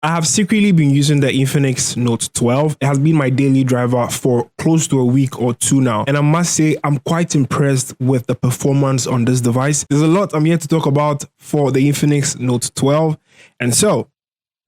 I have secretly been using the Infinix Note 12. It has been my daily driver for close to a week or two now. And I must say, I'm quite impressed with the performance on this device. There's a lot I'm here to talk about for the Infinix Note 12. And so,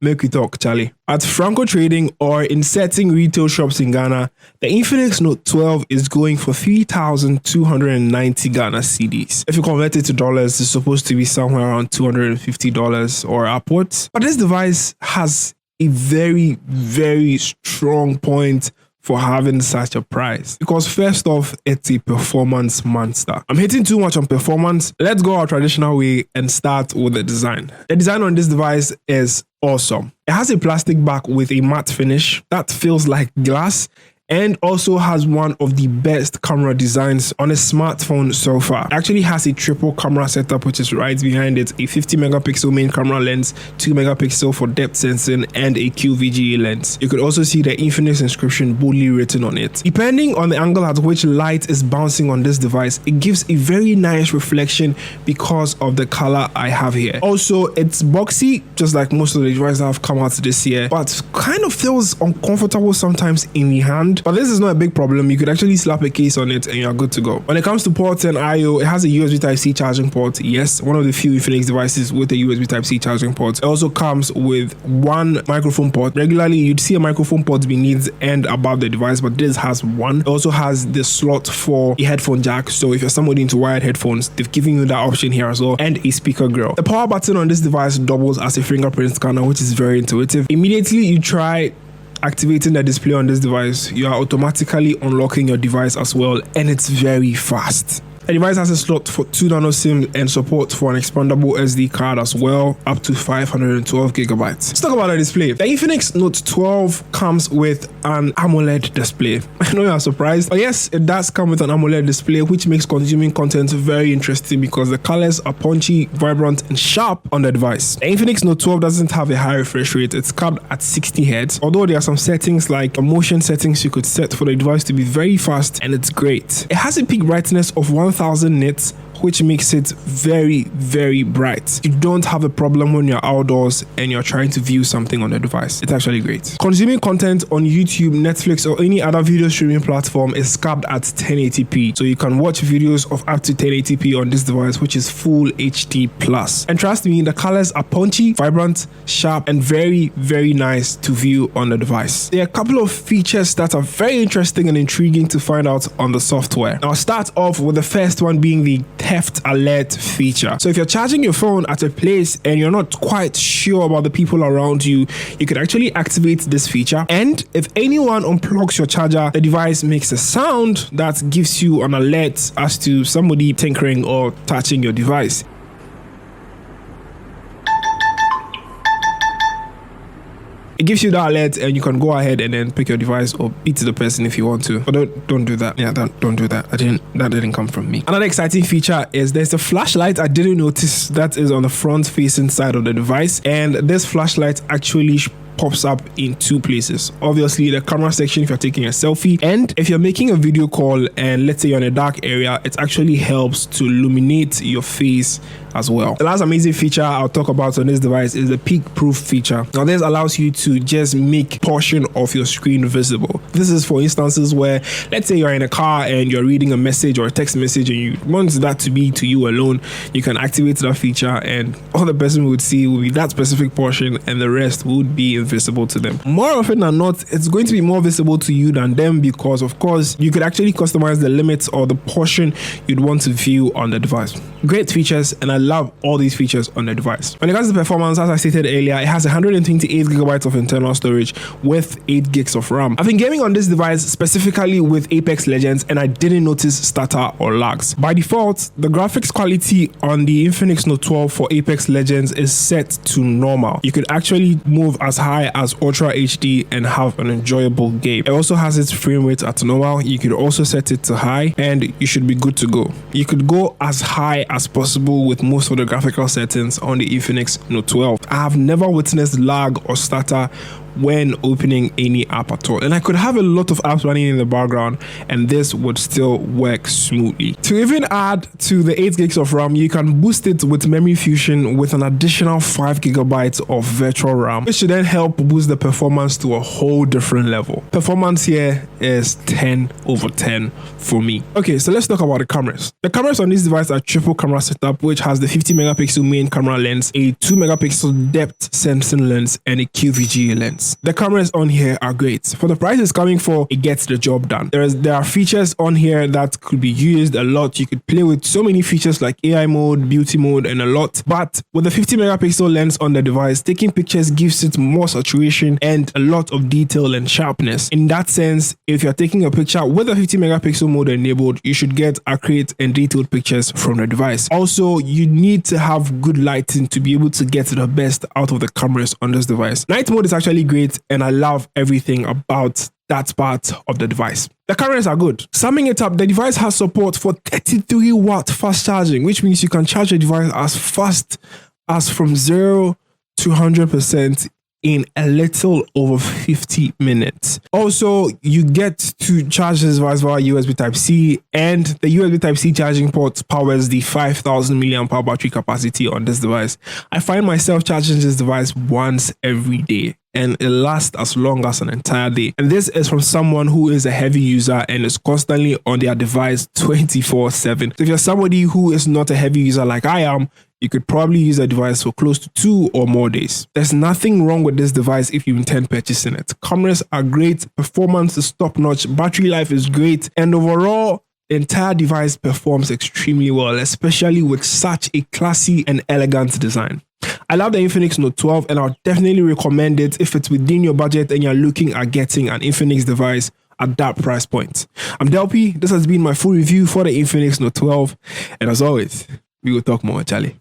make we talk, Charlie. At Franco Trading or in certain retail shops in Ghana, the Infinix Note 12 is going for 3,290 Ghana cedis. If you convert it to dollars, it's supposed to be somewhere around $250 or upwards. But this device has a very, very strong point for having such a price, because first off, it's a performance monster. I'm hitting too much on performance. Let's go our traditional way and start with the design. The design on this device is awesome. It has a plastic back with a matte finish that feels like glass, and also has one of the best camera designs on a smartphone so far. It actually has a triple camera setup, which is right behind it: a 50 megapixel main camera lens, 2 megapixel for depth sensing, and a QVGA lens. You could also see the Infinix inscription boldly written on it. Depending on the angle at which light is bouncing on this device, it gives a very nice reflection because of the color I have here. Also, it's boxy, just like most of the devices that have come out this year, but kind of feels uncomfortable sometimes in the hand. But this is not a big problem. You could actually slap a case on it and you're good to go. When it comes to ports and I/O, it has a USB Type-C charging port. Yes, one of the few Infinix devices with a USB Type-C charging port. It also comes with one microphone port. Regularly, you'd see a microphone port beneath and above the device, but this has one. It also has the slot for a headphone jack. So if you're somebody into wired headphones, they've given you that option here as well, and a speaker grill. The power button on this device doubles as a fingerprint scanner, which is very intuitive. Immediately you try activating the display on this device, you are automatically unlocking your device as well, and it's very fast. The device has a slot for 2 nano SIM and support for an expandable SD card as well, up to 512 gigabytes. Let's talk about the display. The Infinix Note 12 comes with an AMOLED display. I know you are surprised, but yes, it does come with an AMOLED display, which makes consuming content very interesting because the colors are punchy, vibrant, and sharp on the device. The Infinix Note 12 doesn't have a high refresh rate. It's capped at 60 Hz, although there are some settings like motion settings you could set for the device to be very fast, and it's great. It has a peak brightness of 1000 nits, which makes it very, very bright. You don't have a problem when you're outdoors and you're trying to view something on the device. It's actually great. Consuming content on YouTube, Netflix, or any other video streaming platform is capped at 1080p. So you can watch videos of up to 1080p on this device, which is full HD+. And trust me, the colors are punchy, vibrant, sharp, and very, very nice to view on the device. There are a couple of features that are very interesting and intriguing to find out on the software. Now, I'll start off with the first one being the theft alert feature. So if you're charging your phone at a place and you're not quite sure about the people around you, you could actually activate this feature, and if anyone unplugs your charger, the device makes a sound that gives you an alert as to somebody tinkering or touching your device. It gives you that alert, and you can go ahead and then pick your device or beat the person if you want to. But don't do that. Yeah, don't do that. That didn't come from me. Another exciting feature is there's a flashlight I didn't notice that is on the front facing side of the device, and this flashlight actually pops up in two places. Obviously, the camera section if you're taking a selfie, and if you're making a video call and let's say you're in a dark area, it actually helps to illuminate your face as well. The last amazing feature I'll talk about on this device is the peak proof feature. Now, this allows you to just make a portion of your screen visible. This is for instances where, let's say you're in a car and you're reading a message or a text message and you want that to be to you alone, you can activate that feature and all the person would see will be that specific portion and the rest would be invisible to them. More often than not, it's going to be more visible to you than them because, of course, you could actually customize the limits or the portion you'd want to view on the device. Great features, and I love all these features on the device. When it comes to performance, as I stated earlier, it has 128 gigabytes of internal storage with 8 gigs of RAM. I've been gaming on this device specifically with Apex Legends, and I didn't notice stutter or lags. By default, the graphics quality on the Infinix Note 12 for Apex Legends is set to normal. You could actually move as high as Ultra HD and have an enjoyable game. It also has its frame rate at normal. You could also set it to high and you should be good to go. You could go as high as possible with most of the graphical settings on the Infinix Note 12. I have never witnessed lag or stutter when opening any app at all. And I could have a lot of apps running in the background and this would still work smoothly. To even add to the 8 gigs of RAM, you can boost it with memory fusion with an additional 5 gigabytes of virtual RAM, which should then help boost the performance to a whole different level. Performance here is 10/10 for me. Okay, so let's talk about the cameras. The cameras on this device are triple camera setup, which has the 50 megapixel main camera lens, a 2 megapixel depth sensing lens, and a QVGA lens. The cameras on here are great. For the price it's coming for, it gets the job done. There are features on here that could be used a lot. You could play with so many features like AI mode, beauty mode, and a lot. But with the 50 megapixel lens on the device, taking pictures gives it more saturation and a lot of detail and sharpness. In that sense, if you're taking a picture with a 50 megapixel mode enabled, you should get accurate and detailed pictures from the device. Also, you need to have good lighting to be able to get the best out of the cameras on this device. Night mode is actually great and I love everything about that part of the device. The cameras are good. Summing it up, the device has support for 33 watt fast charging, which means you can charge the device as fast as from 0 to 100% in a little over 50 minutes. Also, you get to charge this device via USB Type-C, and the USB Type-C charging port powers the 5,000 mAh battery capacity on this device. I find myself charging this device once every day, and it lasts as long as an entire day. And this is from someone who is a heavy user and is constantly on their device 24/7. So if you're somebody who is not a heavy user like I am, you could probably use a device for close to 2 or more days. There's nothing wrong with this device if you intend purchasing it. Cameras are great, performance is top-notch, battery life is great, and overall, the entire device performs extremely well, especially with such a classy and elegant design. I love the Infinix Note 12 and I'll definitely recommend it if it's within your budget and you're looking at getting an Infinix device at that price point. I'm DELPPY. This has been my full review for the Infinix Note 12, and as always, we will talk more, Charlie.